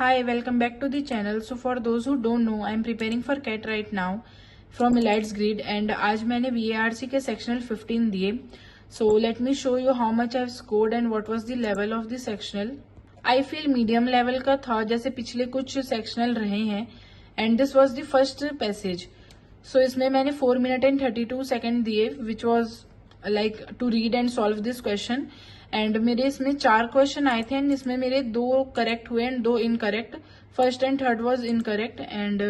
Hi, welcome back to the channel. So for those who don't know, I am preparing for CAT right now from Elites Grid and आज मैंने VARC के sectional 15 दिए. So let me show you how much I've scored and what was the level of the sectional. I feel medium level का था जैसे पिछले कुछ sectional रहे हैं and this was the first passage. So इसमें मैंने 4 minute and 32 second दिए which was like to read and solve this question. And मेरे इसमें 4 क्वेश्चन आए थे एंड इसमें मेरे 2 करेक्ट हुए and 2 incorrect. First and third was incorrect and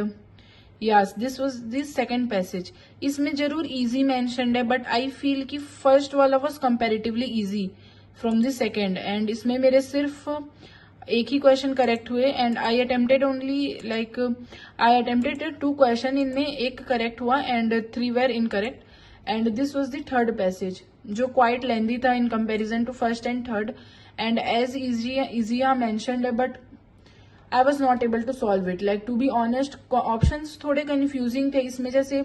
yes this was this second passage. इसमें जरूर इजी मेंशन्ड है बट आई फील कि फर्स्ट वाला was comparatively easy from the second and इसमें मेरे सिर्फ एक ही क्वेश्चन करेक्ट हुए and I attempted only like I attempted 2 question. इनमें एक करेक्ट हुआ and 3 were incorrect and this was the third passage जो क्वाइट लेंदी था in comparison to first and third and as easy mentioned है but I was not able to solve it. Like to be honest options थोड़े confusing थे. इसमें जैसे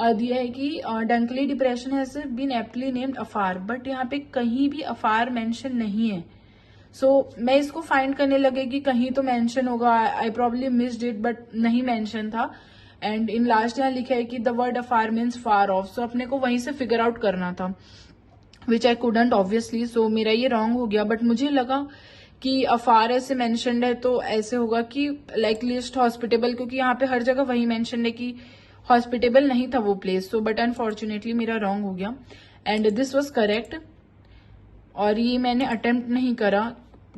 दिया है कि Danakil depression has been aptly named Afar but यहाँ पे कहीं भी अफार मेंशन नहीं है. सो मैं इसको फाइंड करने लगे कि कहीं तो मेंशन होगा. I probably missed it but नहीं मेंशन था एंड इन लास्ट यहाँ लिखा है कि the word Afar means far off. So अपने को वहीं से फिगर आउट करना था विच आई कुडंट ऑब्वियसली. सो मेरा ये रॉन्ग हो गया बट मुझे लगा कि अफार ऐसे मेंशन्ड है तो ऐसे होगा कि लाइक लिस्ट हॉस्पिटेबल क्योंकि यहाँ पे हर जगह वही मेंशन्ड है कि हॉस्पिटेबल नहीं था वो प्लेस. सो बट अनफॉर्चुनेटली मेरा रॉन्ग हो गया एंड दिस वॉज करेक्ट. और ये मैंने अटेम्प्ट नहीं करा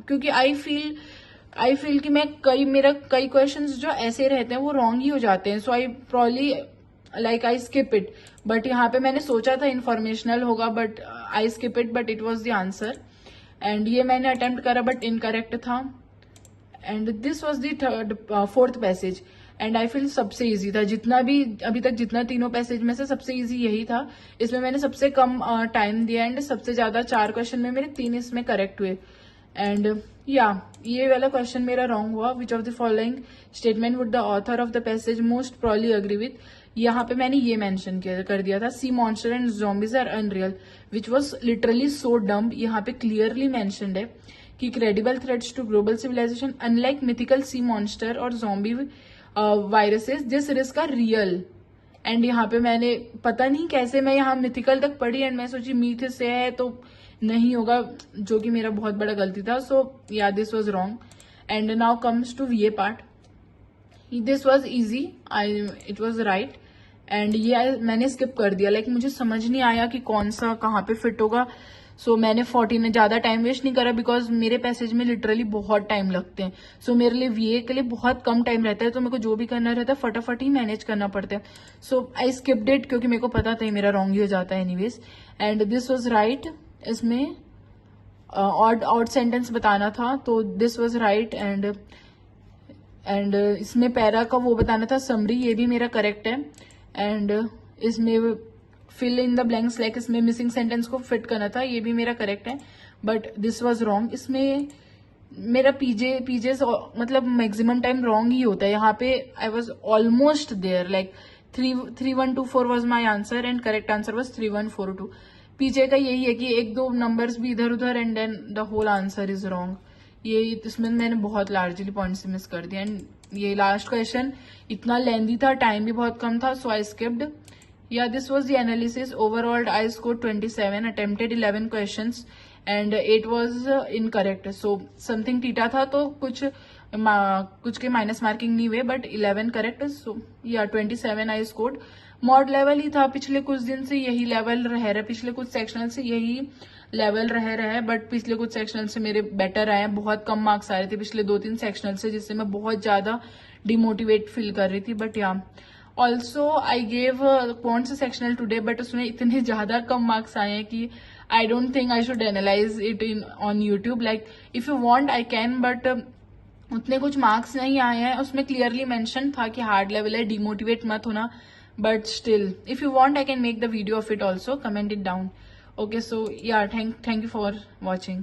क्योंकि आई फील कि मेरा कई क्वेश्चंस जो ऐसे रहते हैं वो रॉन्ग ही हो जाते हैं. So I probably like I skip it but यहाँ पे मैंने सोचा था इन्फॉर्मेशनल होगा but I skip it but it was the answer and ये मैंने अटेम्प्ट करा बट इनकरेक्ट था and this was the fourth passage and I feel सबसे इजी था जितना भी अभी तक जितना तीनों पैसेज में से सबसे इजी यही था. इसमें मैंने सबसे कम टाइम दिया एंड सबसे ज्यादा 4 क्वेश्चन में मेरे 3 इसमें करेक्ट हुए एंड ये वाला क्वेश्चन मेरा रॉन्ग हुआ. Which of the following statement would the author of the passage most probably agree with. यहाँ पे मैंने ये मेंशन कर दिया था sea monster and zombies are unreal which was literally so dumb. यहाँ पे क्लियरली मेंशन्ड है कि credible threats to global civilization unlike mythical sea monster और zombie viruses this risk are real. And यहाँ पे मैंने पता नहीं कैसे मैं यहाँ मिथिकल तक पढ़ी एंड मैं सोची मीथ से है तो नहीं होगा जो कि मेरा बहुत बड़ा गलती था. So yeah this was wrong and now comes to VA part. This was easy it was right and ये मैंने स्किप कर दिया. लाइक मुझे समझ नहीं आया कि कौन सा कहाँ पे फिट होगा. सो मैंने 14 में ज्यादा टाइम वेस्ट नहीं करा बिकॉज मेरे पैसेज में लिटरली बहुत टाइम लगते हैं. सो मेरे लिए वीए के लिए बहुत कम टाइम रहता है तो मेरे को जो भी करना रहता है फटाफट ही मैनेज करना पड़ता है. सो आई स्किप्ड इट क्योंकि मेरे को पता था मेरा रॉन्ग ही हो जाता है anyways and this was right. इसमें ऑड सेंटेंस बताना था तो दिस वॉज राइट एंड इसमें पैरा का वो बताना था समरी. ये भी मेरा करेक्ट है एंड इसमें fill in the blanks like इसमें मिसिंग सेंटेंस को फिट करना था. ये भी मेरा करेक्ट है बट दिस वाज रॉन्ग. इसमें मेरा पीजे मतलब मैक्सिमम टाइम रॉन्ग ही होता है. यहाँ पे I was almost there like 3124 was my answer and correct answer was 3142. PJ का यही है कि 1-2 नंबर्स भी इधर उधर and then the whole answer is wrong. ये इसमें मैंने बहुत लार्जली पॉइंट्स मिस कर दिया एंड ये लास्ट क्वेश्चन इतना लेंदी था टाइम भी बहुत कम था सो आई स्किप्ड. या this was the analysis. Overall I score 27 attempted 11 questions and 8 was incorrect. So something theta था तो कुछ के माइनस मार्किंग नहीं हुए बट 11 करेक्ट. सो या 27 आई स्कोर्ड. मॉड लेवल ही था पिछले कुछ दिन से यही लेवल रह रहा. पिछले कुछ सेक्शनल से यही लेवल रह रहा है बट पिछले कुछ सेक्शनल से मेरे बेटर आए हैं. बहुत कम मार्क्स आ रहे थे पिछले 2-3 सेक्शनल से जिससे मैं बहुत ज्यादा डिमोटिवेट फील कर रही थी. बट या ऑल्सो आई गेव कौन सा सेक्शनल टुडे बट उसमें इतने ज्यादा कम मार्क्स आए हैं कि I don't think I should analyse it in on YouTube. Like if you want I can but उतने कुछ मार्क्स नहीं आए हैं. उसमें क्लियरली मेंशन था कि हार्ड लेवल है डिमोटिवेट मत होना but still if you want I can make the video of it also. Comment it down. Okay, so yeah, thank you for watching.